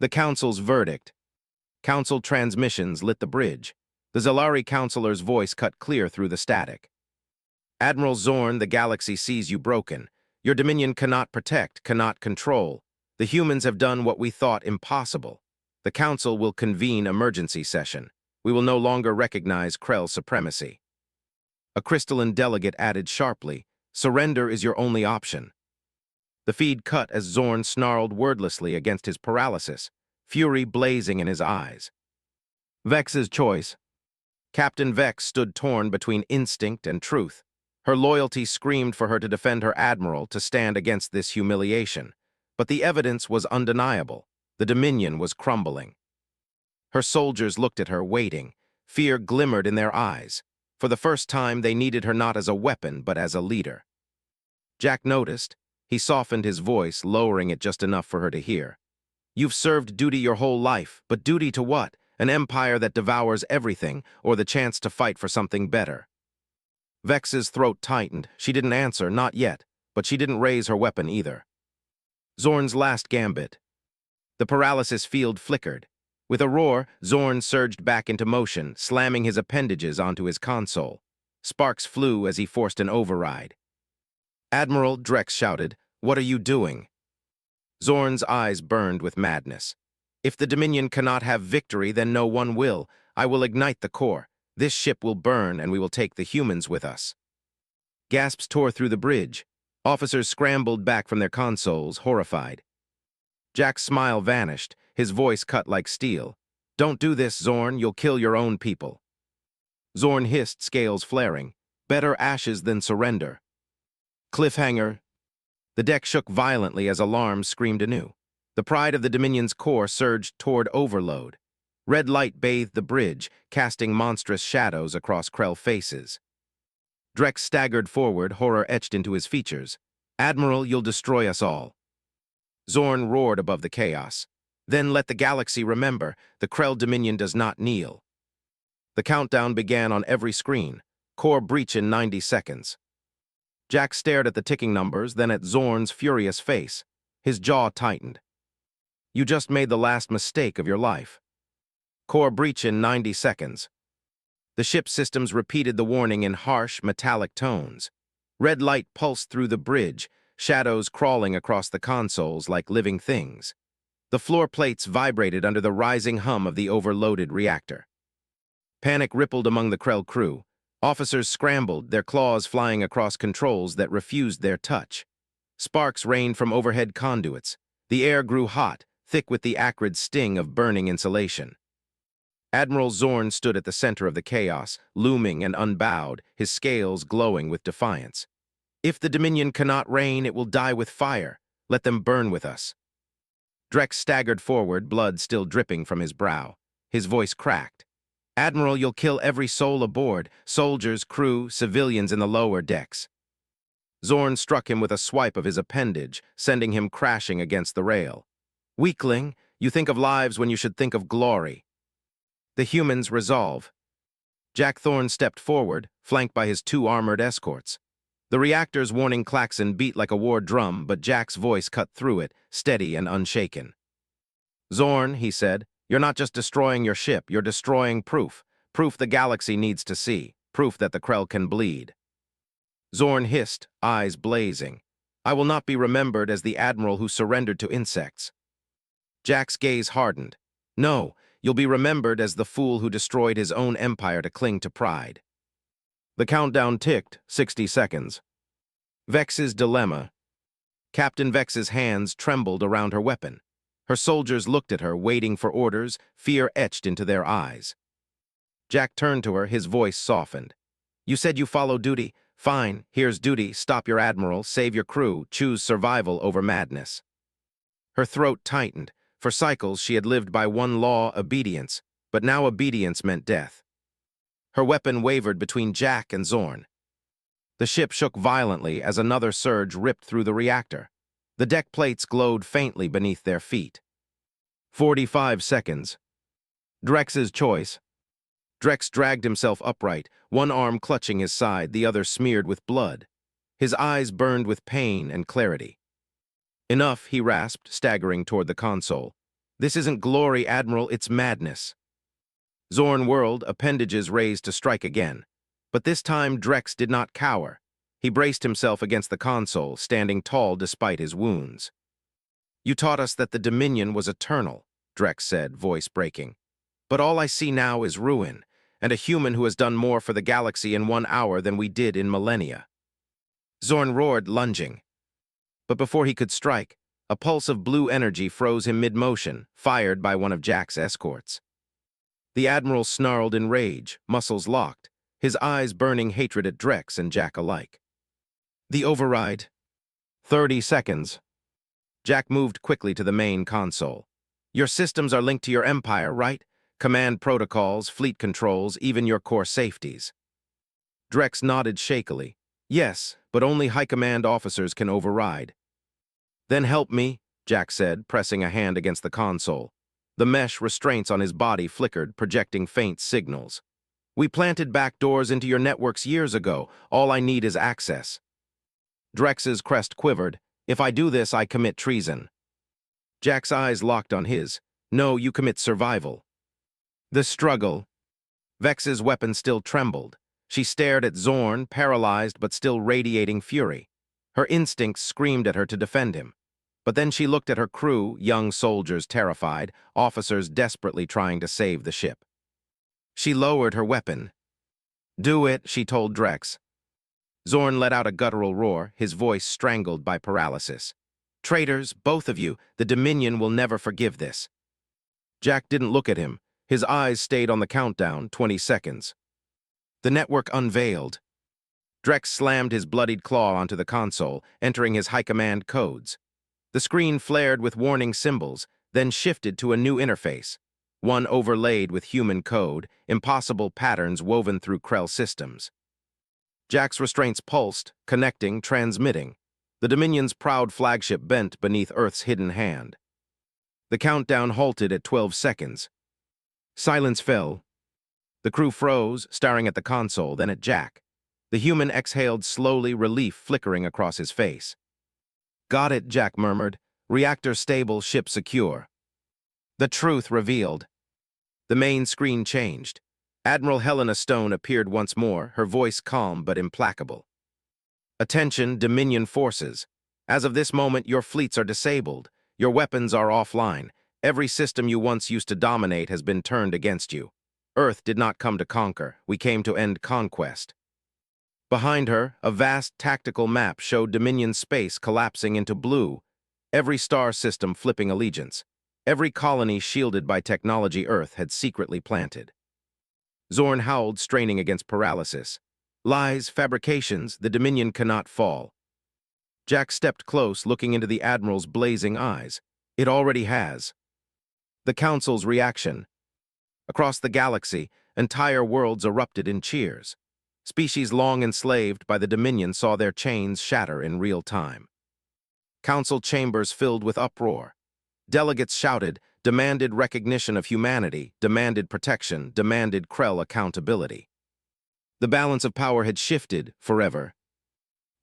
Speaker 1: The Council's verdict. Council transmissions lit the bridge. The Zalari Councilor's voice cut clear through the static. Admiral Zorn, the galaxy sees you broken. Your dominion cannot protect, cannot control. The humans have done what we thought impossible. The Council will convene emergency session. We will no longer recognize Krell supremacy. A crystalline delegate added sharply, surrender is your only option. The feed cut as Zorn snarled wordlessly against his paralysis, fury blazing in his eyes. Vex's choice. Captain Vex stood torn between instinct and truth. Her loyalty screamed for her to defend her admiral, to stand against this humiliation. But the evidence was undeniable. The Dominion was crumbling. Her soldiers looked at her, waiting. Fear glimmered in their eyes. For the first time, they needed her not as a weapon, but as a leader. Jack noticed. He softened his voice, lowering it just enough for her to hear. You've served duty your whole life, but duty to what? An empire that devours everything, or the chance to fight for something better? Vex's throat tightened. She didn't answer, not yet, but she didn't raise her weapon either. Zorn's last gambit. The paralysis field flickered. With a roar, Zorn surged back into motion, slamming his appendages onto his console. Sparks flew as he forced an override. Admiral, Drex shouted, what are you doing? Zorn's eyes burned with madness. If the Dominion cannot have victory, then no one will. I will ignite the core. This ship will burn, and we will take the humans with us. Gasps tore through the bridge. Officers scrambled back from their consoles, horrified. Jack's smile vanished, his voice cut like steel. Don't do this, Zorn. You'll kill your own people. Zorn hissed, scales flaring. Better ashes than surrender. Cliffhanger. The deck shook violently as alarms screamed anew. The pride of the Dominion's core surged toward overload. Red light bathed the bridge, casting monstrous shadows across Krell faces. Drex staggered forward, horror etched into his features. Admiral, you'll destroy us all. Zorn roared above the chaos. Then let the galaxy remember, the Krell Dominion does not kneel. The countdown began on every screen. Core breach in 90 seconds. Jack stared at the ticking numbers, then at Zorn's furious face. His jaw tightened. You just made the last mistake of your life. Core breach in 90 seconds. The ship's systems repeated the warning in harsh, metallic tones. Red light pulsed through the bridge, shadows crawling across the consoles like living things. The floor plates vibrated under the rising hum of the overloaded reactor. Panic rippled among the Krell crew. Officers scrambled, their claws flying across controls that refused their touch. Sparks rained from overhead conduits. The air grew hot, thick with the acrid sting of burning insulation. Admiral Zorn stood at the center of the chaos, looming and unbowed, his scales glowing with defiance. If the Dominion cannot reign, it will die with fire. Let them burn with us. Drex staggered forward, blood still dripping from his brow. His voice cracked. "Admiral, you'll kill every soul aboard, soldiers, crew, civilians in the lower decks." Zorn struck him with a swipe of his appendage, sending him crashing against the rail. "Weakling, you think of lives when you should think of glory." The humans resolve. Jack Thorne stepped forward, flanked by his two armored escorts. The reactor's warning klaxon beat like a war drum, but Jack's voice cut through it, steady and unshaken. "Zorn," he said, "you're not just destroying your ship, you're destroying proof. Proof the galaxy needs to see. Proof that the Krell can bleed." Zorn hissed, eyes blazing. "I will not be remembered as the admiral who surrendered to insects." Jack's gaze hardened. "No, you'll be remembered as the fool who destroyed his own empire to cling to pride." The countdown ticked, 60 seconds. Vex's dilemma. Captain Vex's hands trembled around her weapon. Her soldiers looked at her, waiting for orders, fear etched into their eyes. Jack turned to her, his voice softened. "You said you follow duty. Fine, here's duty. Stop your admiral, save your crew, choose survival over madness." Her throat tightened. For cycles, she had lived by one law, obedience, but now obedience meant death. Her weapon wavered between Jack and Zorn. The ship shook violently as another surge ripped through the reactor. The deck plates glowed faintly beneath their feet. 45 seconds. Drex's choice. Drex dragged himself upright, one arm clutching his side, the other smeared with blood. His eyes burned with pain and clarity. "Enough," he rasped, staggering toward the console. "This isn't glory, Admiral, it's madness." Zorn whirled, appendages raised to strike again. But this time Drex did not cower. He braced himself against the console, standing tall despite his wounds. "You taught us that the Dominion was eternal," Drex said, voice breaking. "But all I see now is ruin, and a human who has done more for the galaxy in 1 hour than we did in millennia." Zorn roared, lunging. But before he could strike, a pulse of blue energy froze him mid-motion, fired by one of Jack's escorts. The Admiral snarled in rage, muscles locked, his eyes burning hatred at Drex and Jack alike. "The override." 30 seconds. Jack moved quickly to the main console. "Your systems are linked to your empire, right? Command protocols, fleet controls, even your core safeties." Drex nodded shakily. "Yes, but only high command officers can override." "Then help me," Jack said, pressing a hand against the console. The mesh restraints on his body flickered, projecting faint signals. "We planted back doors into your networks years ago. All I need is access." Drex's crest quivered. "If I do this, I commit treason." Jack's eyes locked on his. "No, you commit survival." The struggle. Vex's weapon still trembled. She stared at Zorn, paralyzed but still radiating fury. Her instincts screamed at her to defend him. But then she looked at her crew, young soldiers terrified, officers desperately trying to save the ship. She lowered her weapon. "Do it," she told Drex. Zorn let out a guttural roar, his voice strangled by paralysis. "Traitors, both of you, the Dominion will never forgive this." Jack didn't look at him. His eyes stayed on the countdown, 20 seconds. The network unveiled. Drex slammed his bloodied claw onto the console, entering his high command codes. The screen flared with warning symbols, then shifted to a new interface, one overlaid with human code, impossible patterns woven through Krell systems. Jack's restraints pulsed, connecting, transmitting. The Dominion's proud flagship bent beneath Earth's hidden hand. The countdown halted at 12 seconds. Silence fell. The crew froze, staring at the console, then at Jack. The human exhaled slowly, relief flickering across his face. "Got it," Jack murmured. "Reactor stable, ship secure." The truth revealed. The main screen changed. Admiral Helena Stone appeared once more, her voice calm but implacable. "Attention, Dominion forces. As of this moment, your fleets are disabled. Your weapons are offline. Every system you once used to dominate has been turned against you. Earth did not come to conquer. We came to end conquest." Behind her, a vast tactical map showed Dominion space collapsing into blue, every star system flipping allegiance. Every colony shielded by technology Earth had secretly planted. Zorn howled, straining against paralysis. "Lies, fabrications, the Dominion cannot fall." Jack stepped close, looking into the Admiral's blazing eyes. It already has. The Council's reaction. Across the galaxy, entire worlds erupted in cheers. Species long enslaved by the Dominion saw their chains shatter in real time. Council chambers filled with uproar. Delegates shouted, demanded recognition of humanity, demanded protection, demanded Krell accountability. The balance of power had shifted forever.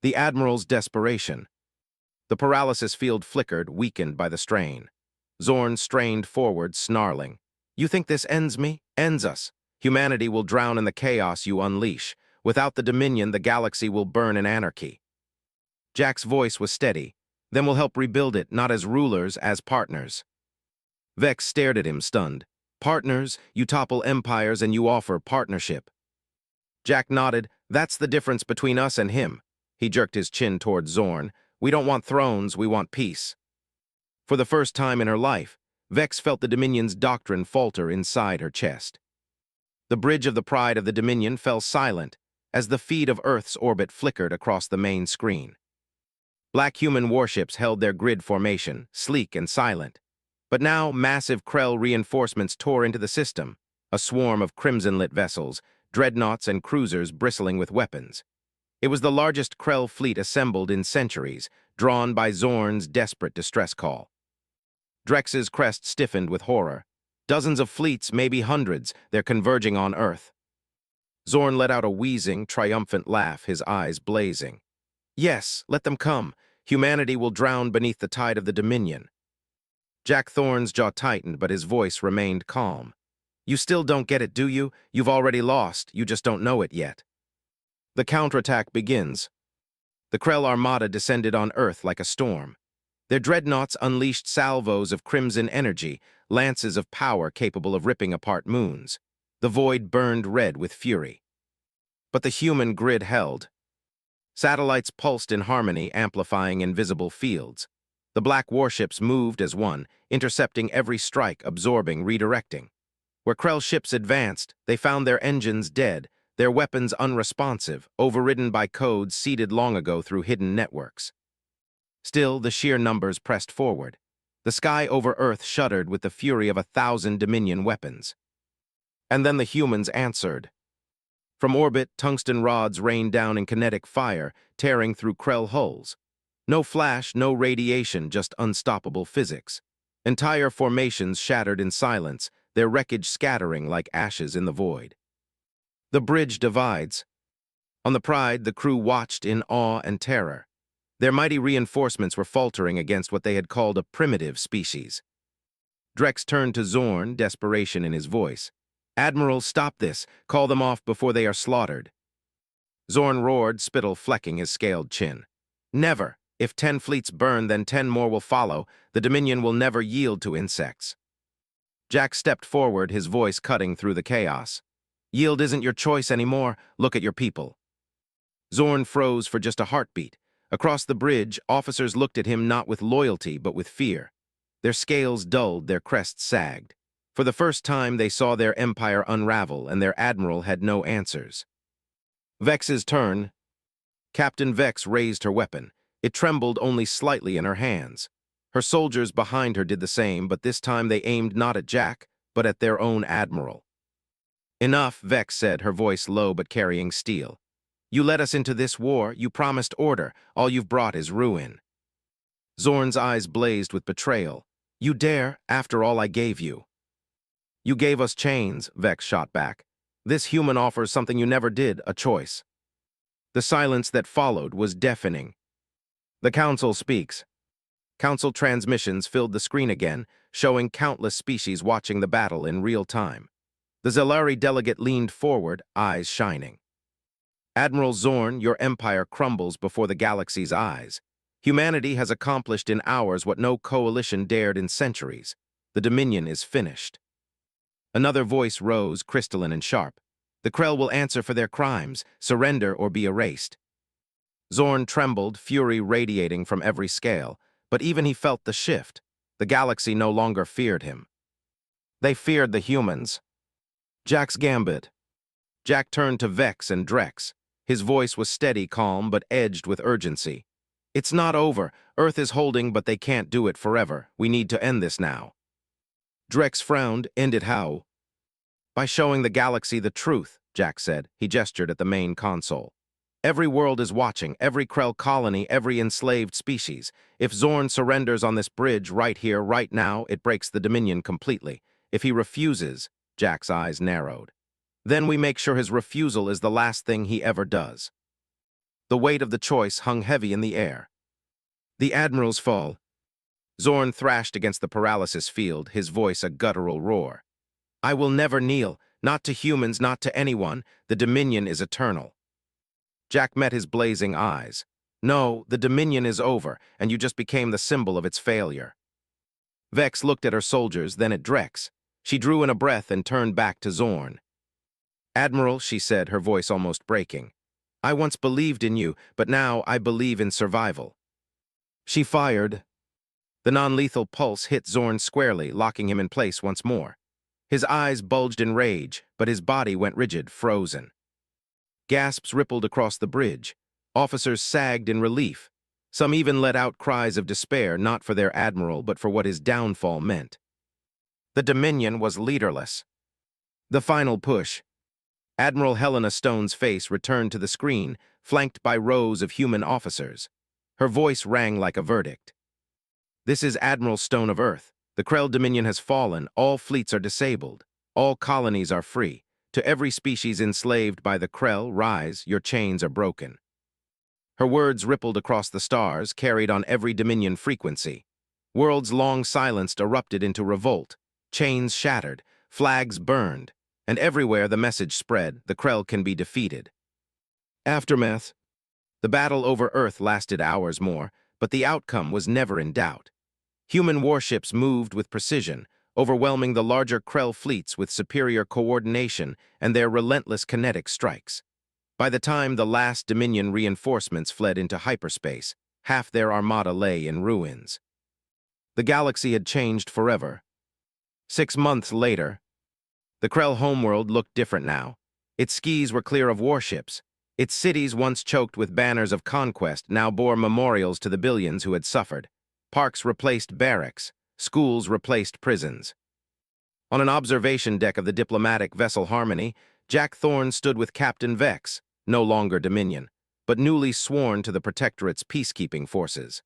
Speaker 1: The Admiral's desperation. The paralysis field flickered, weakened by the strain. Zorn strained forward, snarling. You think this ends me? Ends us. Humanity will drown in the chaos you unleash. Without the Dominion, the galaxy will burn in anarchy. Jack's voice was steady. Then we'll help rebuild it, not as rulers, as partners. Vex stared at him, stunned. Partners? You topple empires and you offer partnership. Jack nodded. That's the difference between us and him. He jerked his chin toward Zorn. We don't want thrones, we want peace. For the first time in her life, Vex felt the Dominion's doctrine falter inside her chest. The bridge of the pride of the Dominion fell silent as the feed of Earth's orbit flickered across the main screen. Black human warships held their grid formation, sleek and silent. But now massive Krell reinforcements tore into the system, a swarm of crimson-lit vessels, dreadnoughts and cruisers bristling with weapons. It was the largest Krell fleet assembled in centuries, drawn by Zorn's desperate distress call. Drex's crest stiffened with horror. Dozens of fleets, maybe hundreds, they're converging on Earth. Zorn let out a wheezing, triumphant laugh, his eyes blazing. Yes, let them come. Humanity will drown beneath the tide of the Dominion. Jack Thorne's jaw tightened, but his voice remained calm. You still don't get it, do you? You've already lost, you just don't know it yet. The counterattack begins. The Krell Armada descended on Earth like a storm. Their dreadnoughts unleashed salvos of crimson energy, lances of power capable of ripping apart moons. The void burned red with fury. But the human grid held. Satellites pulsed in harmony, amplifying invisible fields. The black warships moved as one, intercepting every strike, absorbing, redirecting. Where Krell ships advanced, they found their engines dead, their weapons unresponsive, overridden by codes seeded long ago through hidden networks. Still, the sheer numbers pressed forward. The sky over Earth shuddered with the fury of 1,000 Dominion weapons. And then the humans answered. From orbit, tungsten rods rained down in kinetic fire, tearing through Krell hulls. No flash, no radiation, just unstoppable physics. Entire formations shattered in silence, their wreckage scattering like ashes in the void. The bridge divides. On the Pride, the crew watched in awe and terror. Their mighty reinforcements were faltering against what they had called a primitive species. Drex turned to Zorn, desperation in his voice. Admiral, stop this. Call them off before they are slaughtered. Zorn roared, spittle flecking his scaled chin. Never. If 10 fleets burn, then 10 more will follow. The Dominion will never yield to insects. Jack stepped forward, his voice cutting through the chaos. Yield isn't your choice anymore. Look at your people. Zorn froze for just a heartbeat. Across the bridge, officers looked at him not with loyalty, but with fear. Their scales dulled, their crests sagged. For the first time, they saw their empire unravel, and their admiral had no answers. Vex's turn. Captain Vex raised her weapon. It trembled only slightly in her hands. Her soldiers behind her did the same, but this time they aimed not at Jack, but at their own admiral. Enough, Vex said, her voice low but carrying steel. You led us into this war, you promised order, all you've brought is ruin. Zorn's eyes blazed with betrayal. You dare, after all I gave you. You gave us chains, Vex shot back. This human offers something you never did, a choice. The silence that followed was deafening. The Council speaks. Council transmissions filled the screen again, showing countless species watching the battle in real time. The Zelari delegate leaned forward, eyes shining. Admiral Zorn, your empire crumbles before the galaxy's eyes. Humanity has accomplished in hours what no coalition dared in centuries. The Dominion is finished. Another voice rose, crystalline and sharp. The Krell will answer for their crimes, surrender or be erased. Zorn trembled, fury radiating from every scale, but even he felt the shift. The galaxy no longer feared him. They feared the humans. Jack's gambit. Jack turned to Vex and Drex. His voice was steady, calm, but edged with urgency. It's not over. Earth is holding, but they can't do it forever. We need to end this now. Drex frowned. End it how? By showing the galaxy the truth, Jack said. He gestured at the main console. Every world is watching, every Krell colony, every enslaved species. If Zorn surrenders on this bridge right here, right now, it breaks the Dominion completely. If he refuses, Jack's eyes narrowed. Then we make sure his refusal is the last thing he ever does. The weight of the choice hung heavy in the air. The Admiral's fall. Zorn thrashed against the paralysis field, his voice a guttural roar. I will never kneel, not to humans, not to anyone. The Dominion is eternal. Jack met his blazing eyes. No, the Dominion is over, and you just became the symbol of its failure. Vex looked at her soldiers, then at Drex. She drew in a breath and turned back to Zorn. Admiral, she said, her voice almost breaking. I once believed in you, but now I believe in survival. She fired. The non-lethal pulse hit Zorn squarely, locking him in place once more. His eyes bulged in rage, but his body went rigid, frozen. Gasps rippled across the bridge. Officers sagged in relief. Some even let out cries of despair, not for their admiral, but for what his downfall meant. The Dominion was leaderless. The final push. Admiral Helena Stone's face returned to the screen, flanked by rows of human officers. Her voice rang like a verdict. This is Admiral Stone of Earth. The Krell Dominion has fallen. All fleets are disabled. All colonies are free. To every species enslaved by the Krell, rise, your chains are broken. Her words rippled across the stars, carried on every Dominion frequency. Worlds long silenced erupted into revolt. Chains shattered, flags burned, and everywhere the message spread, the Krell can be defeated. Aftermath. The battle over Earth lasted hours more, but the outcome was never in doubt. Human warships moved with precision, overwhelming the larger Krell fleets with superior coordination and their relentless kinetic strikes. By the time the last Dominion reinforcements fled into hyperspace, half their armada lay in ruins. The galaxy had changed forever. 6 months later, the Krell homeworld looked different now. Its skies were clear of warships. Its cities, once choked with banners of conquest, now bore memorials to the billions who had suffered. Parks replaced barracks. Schools replaced prisons. On an observation deck of the diplomatic vessel Harmony, Jack Thorne stood with Captain Vex, no longer Dominion, but newly sworn to the Protectorate's peacekeeping forces.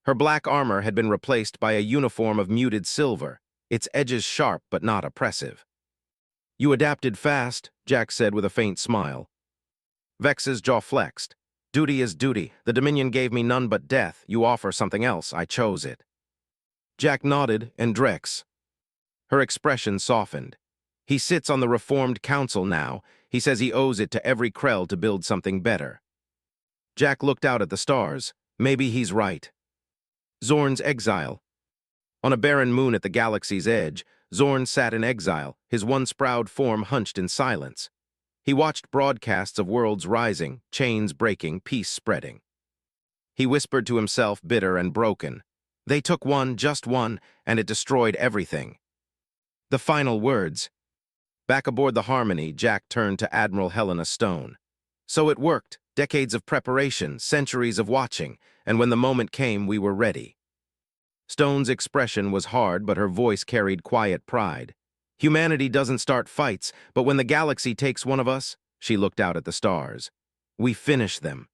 Speaker 1: Her black armor had been replaced by a uniform of muted silver, its edges sharp but not oppressive. You adapted fast, Jack said with a faint smile. Vex's jaw flexed. Duty is duty. The Dominion gave me none but death. You offer something else. I chose it. Jack nodded, and Drex. Her expression softened. He sits on the Reformed Council now. He says he owes it to every Krell to build something better. Jack looked out at the stars. Maybe he's right. Zorn's exile. On a barren moon at the galaxy's edge, Zorn sat in exile, his once proud form hunched in silence. He watched broadcasts of worlds rising, chains breaking, peace spreading. He whispered to himself, bitter and broken. They took one, just one, and it destroyed everything. The final words. Back aboard the Harmony, Jack turned to Admiral Helena Stone. So it worked. Decades of preparation, centuries of watching, and when the moment came, we were ready. Stone's expression was hard, but her voice carried quiet pride. Humanity doesn't start fights, but when the galaxy takes one of us, she looked out at the stars. We finish them.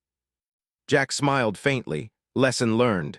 Speaker 1: Jack smiled faintly. Lesson learned.